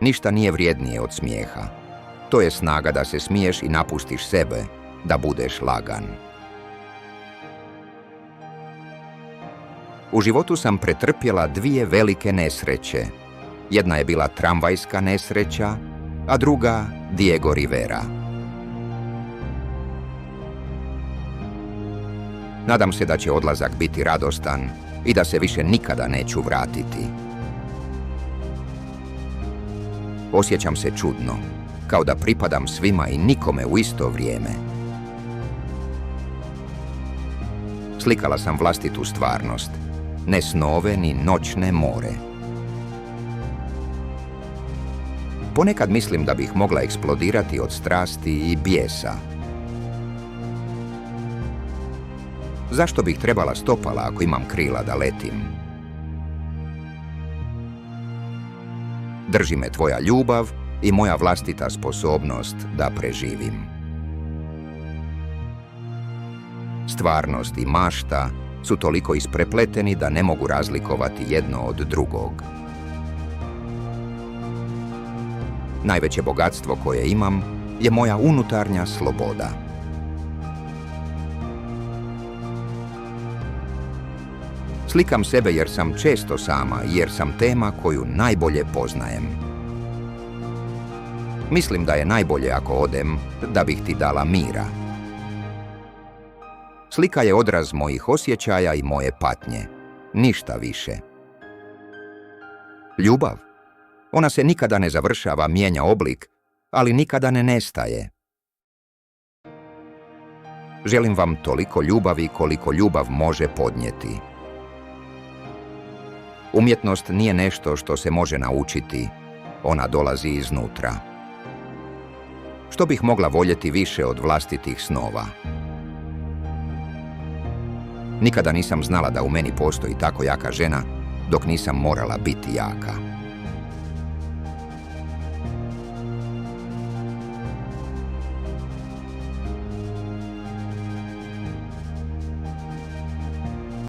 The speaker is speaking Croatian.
Ništa nije vrijednije od smijeha. To je snaga da se smiješ i napustiš sebe, da budeš lagan. U životu sam pretrpjela 2 velike nesreće. Jedna je bila tramvajska nesreća, a druga Diego Rivera. Nadam se da će odlazak biti radostan i da se više nikada neću vratiti. Osjećam se čudno, kao da pripadam svima i nikome u isto vrijeme. Slikala sam vlastitu stvarnost, ne snove ni noćne more. Ponekad mislim da bih mogla eksplodirati od strasti i bijesa. Zašto bih trebala stopala ako imam krila da letim? Drži me tvoja ljubav i moja vlastita sposobnost da preživim. Stvarnost i mašta su toliko isprepleteni da ne mogu razlikovati jedno od drugog. Najveće bogatstvo koje imam je moja unutarnja sloboda. Slikam sebe jer sam često sama i jer sam tema koju najbolje poznajem. Mislim da je najbolje ako odem, da bih ti dala mira. Slika je odraz mojih osjećaja i moje patnje. Ništa više. Ljubav. Ona se nikada ne završava, mijenja oblik, ali nikada ne nestaje. Želim vam toliko ljubavi koliko ljubav može podnijeti. Umjetnost nije nešto što se može naučiti, ona dolazi iznutra. Što bih mogla voljeti više od vlastitih snova? Nikada nisam znala da u meni postoji tako jaka žena, dok nisam morala biti jaka.